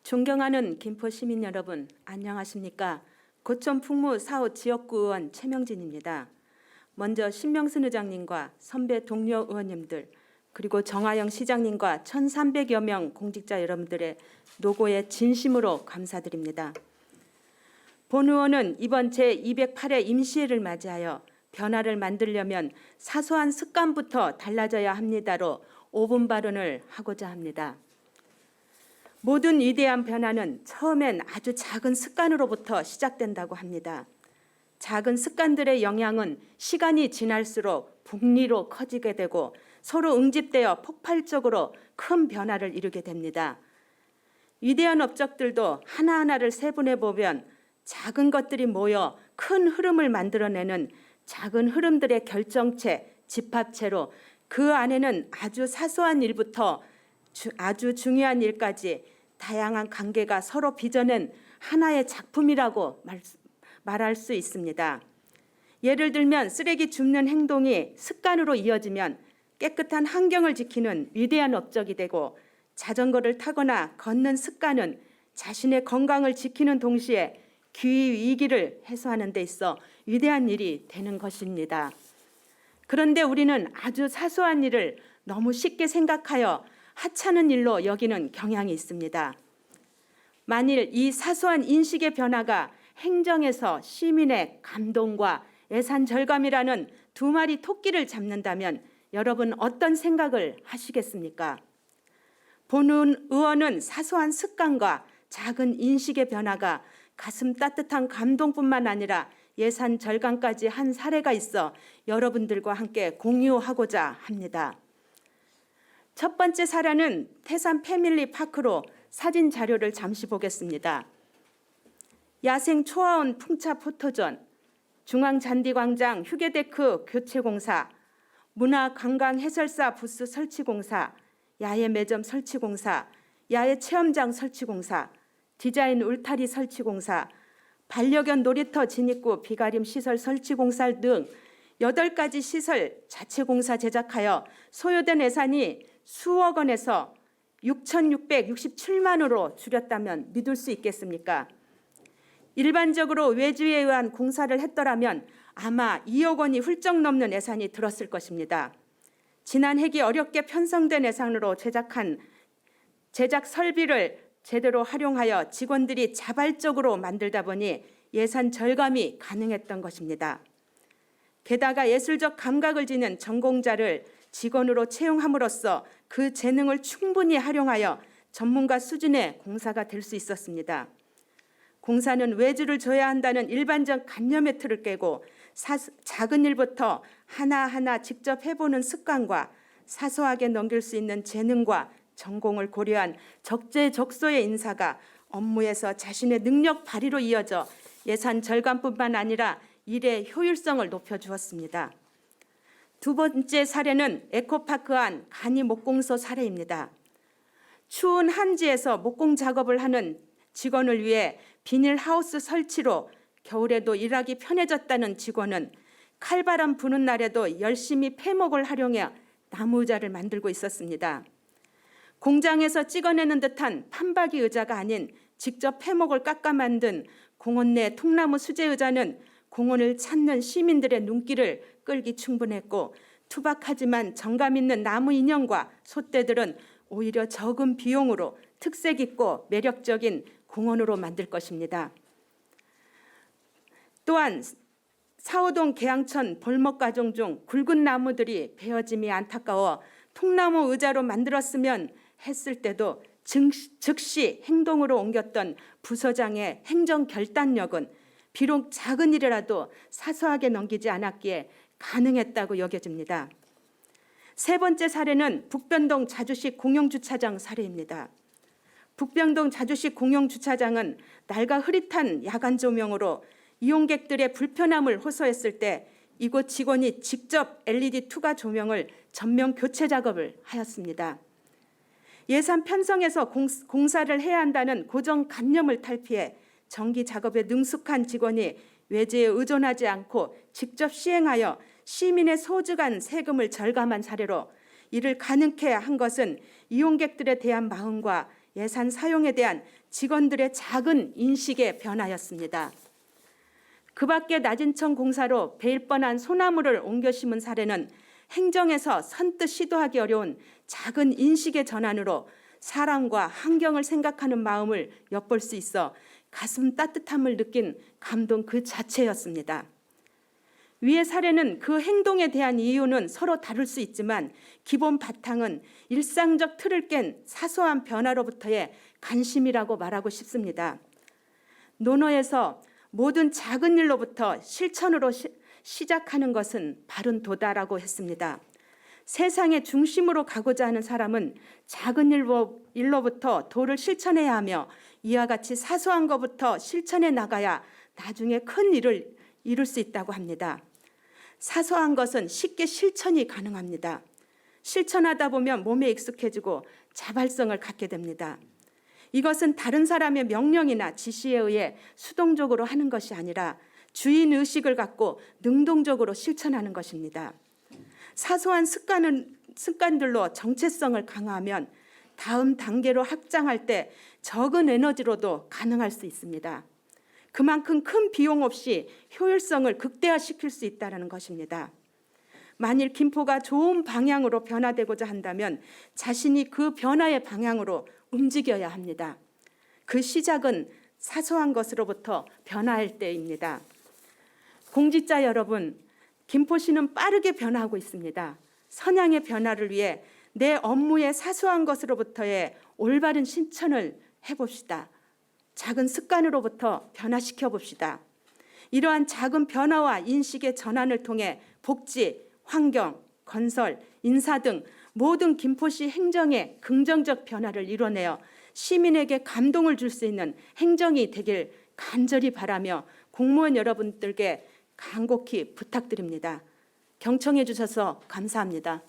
존경하는 김포 시민 여러분, 안녕하십니까? 고촌 풍무 4호 지역구 의원 최명진입니다. 먼저 신명순 의장님과 선배 동료 의원님들, 그리고 정하영 시장님과 1,300여 명 공직자 여러분들의 노고에 진심으로 감사드립니다. 본 의원은 이번 제208회 임시회를 맞이하여 변화를 만들려면 사소한 습관부터 달라져야 합니다로 5분 발언을 하고자 합니다. 모든 위대한 변화는 처음엔 아주 작은 습관으로부터 시작된다고 합니다. 작은 습관들의 영향은 시간이 지날수록 북리로 커지게 되고 서로 응집되어 폭발적으로 큰 변화를 이루게 됩니다. 위대한 업적들도 하나하나를 세분해 보면 작은 것들이 모여 큰 흐름을 만들어내는 작은 흐름들의 결정체, 집합체로 그 안에는 아주 사소한 일부터 아주 중요한 일까지 다양한 관계가 서로 빚어낸 하나의 작품이라고 말할 수 있습니다. 예를 들면 쓰레기 줍는 행동이 습관으로 이어지면 깨끗한 환경을 지키는 위대한 업적이 되고, 자전거를 타거나 걷는 습관은 자신의 건강을 지키는 동시에 기후 위기를 해소하는 데 있어 위대한 일이 되는 것입니다. 그런데 우리는 아주 사소한 일을 너무 쉽게 생각하여 하찮은 일로 여기는 경향이 있습니다. 만일 이 사소한 인식의 변화가 행정에서 시민의 감동과 예산 절감이라는 두 마리 토끼를 잡는다면 여러분 어떤 생각을 하시겠습니까? 본 의원은 사소한 습관과 작은 인식의 변화가 가슴 따뜻한 감동뿐만 아니라 예산 절감까지 한 사례가 있어 여러분들과 함께 공유하고자 합니다. 첫 번째 사례는 태산 패밀리 파크로 사진 자료를 잠시 보겠습니다. 야생 초화원 풍차 포토존, 중앙잔디광장 휴게데크 교체공사, 문화관광해설사 부스 설치공사, 야외 매점 설치공사, 야외 체험장 설치공사, 디자인 울타리 설치공사, 반려견 놀이터 진입구 비가림 시설 설치공사 등 8가지 시설 자체공사 제작하여 소요된 예산이 수억 원에서 6,667만 원으로 줄였다면 믿을 수 있겠습니까? 일반적으로 외주에 의한 공사를 했더라면 아마 2억 원이 훌쩍 넘는 예산이 들었을 것입니다. 지난 해기 어렵게 편성된 예산으로 제작 설비를 제대로 활용하여 직원들이 자발적으로 만들다 보니 예산 절감이 가능했던 것입니다. 게다가 예술적 감각을 지닌 전공자를 직원으로 채용함으로써 그 재능을 충분히 활용하여 전문가 수준의 공사가 될 수 있었습니다. 공사는 외주를 줘야 한다는 일반적 관념의 틀을 깨고 작은 일부터 하나하나 직접 해보는 습관과 사소하게 넘길 수 있는 재능과 전공을 고려한 적재적소의 인사가 업무에서 자신의 능력 발휘로 이어져 예산 절감뿐만 아니라 일의 효율성을 높여주었습니다. 두 번째 사례는 에코파크 안 간이 목공소 사례입니다. 추운 한지에서 목공 작업을 하는 직원을 위해 비닐하우스 설치로 겨울에도 일하기 편해졌다는 직원은 칼바람 부는 날에도 열심히 패목을 활용해 나무 의자를 만들고 있었습니다. 공장에서 찍어내는 듯한 판박이 의자가 아닌 직접 패목을 깎아 만든 공원 내 통나무 수제 의자는 공원을 찾는 시민들의 눈길을 끌기 충분했고, 투박하지만 정감 있는 나무 인형과 솥대들은 오히려 적은 비용으로 특색 있고 매력적인 공원으로 만들 것입니다. 또한 사호동 계양천 볼목가정 중 굵은 나무들이 베어짐이 안타까워 통나무 의자로 만들었으면 했을 때도 즉시 행동으로 옮겼던 부서장의 행정 결단력은 비록 작은 일이라도 사소하게 넘기지 않았기에 가능했다고 여겨집니다. 세 번째 사례는 북변동 자주식 공영주차장 사례입니다. 북변동 자주식 공영주차장은 날과 흐릿한 야간 조명으로 이용객들의 불편함을 호소했을 때 이곳 직원이 직접 LED 투과 조명을 전면 교체 작업을 하였습니다. 예산 편성에서 공사를 해야 한다는 고정관념을 탈피해 정기 작업에 능숙한 직원이 외주에 의존하지 않고 직접 시행하여 시민의 소중한 세금을 절감한 사례로, 이를 가능케 한 것은 이용객들에 대한 마음과 예산 사용에 대한 직원들의 작은 인식의 변화였습니다. 그 밖에 낮은천 공사로 베일 뻔한 소나무를 옮겨 심은 사례는 행정에서 선뜻 시도하기 어려운 작은 인식의 전환으로 사람과 환경을 생각하는 마음을 엿볼 수 있어 가슴 따뜻함을 느낀 감동 그 자체였습니다. 위의 사례는 그 행동에 대한 이유는 서로 다를 수 있지만 기본 바탕은 일상적 틀을 깬 사소한 변화로부터의 관심이라고 말하고 싶습니다. 논어에서 모든 작은 일로부터 실천으로 시작하는 것은 바른 도다라고 했습니다. 세상의 중심으로 가고자 하는 사람은 작은 일로부터 도를 실천해야 하며 이와 같이 사소한 것부터 실천해 나가야 나중에 큰 일을 이룰 수 있다고 합니다. 사소한 것은 쉽게 실천이 가능합니다. 실천하다 보면 몸에 익숙해지고 자발성을 갖게 됩니다. 이것은 다른 사람의 명령이나 지시에 의해 수동적으로 하는 것이 아니라 주인의식을 갖고 능동적으로 실천하는 것입니다. 사소한 습관들로 정체성을 강화하면 다음 단계로 확장할 때 적은 에너지로도 가능할 수 있습니다. 그만큼 큰 비용 없이 효율성을 극대화시킬 수 있다는 것입니다. 만일 김포가 좋은 방향으로 변화되고자 한다면 자신이 그 변화의 방향으로 움직여야 합니다. 그 시작은 사소한 것으로부터 변화할 때입니다. 공직자 여러분, 김포시는 빠르게 변화하고 있습니다. 선양의 변화를 위해 내 업무의 사소한 것으로부터의 올바른 실천을 해봅시다. 작은 습관으로부터 변화시켜 봅시다. 이러한 작은 변화와 인식의 전환을 통해 복지, 환경, 건설, 인사 등 모든 김포시 행정의 긍정적 변화를 이뤄내어 시민에게 감동을 줄 수 있는 행정이 되길 간절히 바라며 공무원 여러분들께 간곡히 부탁드립니다. 경청해 주셔서 감사합니다.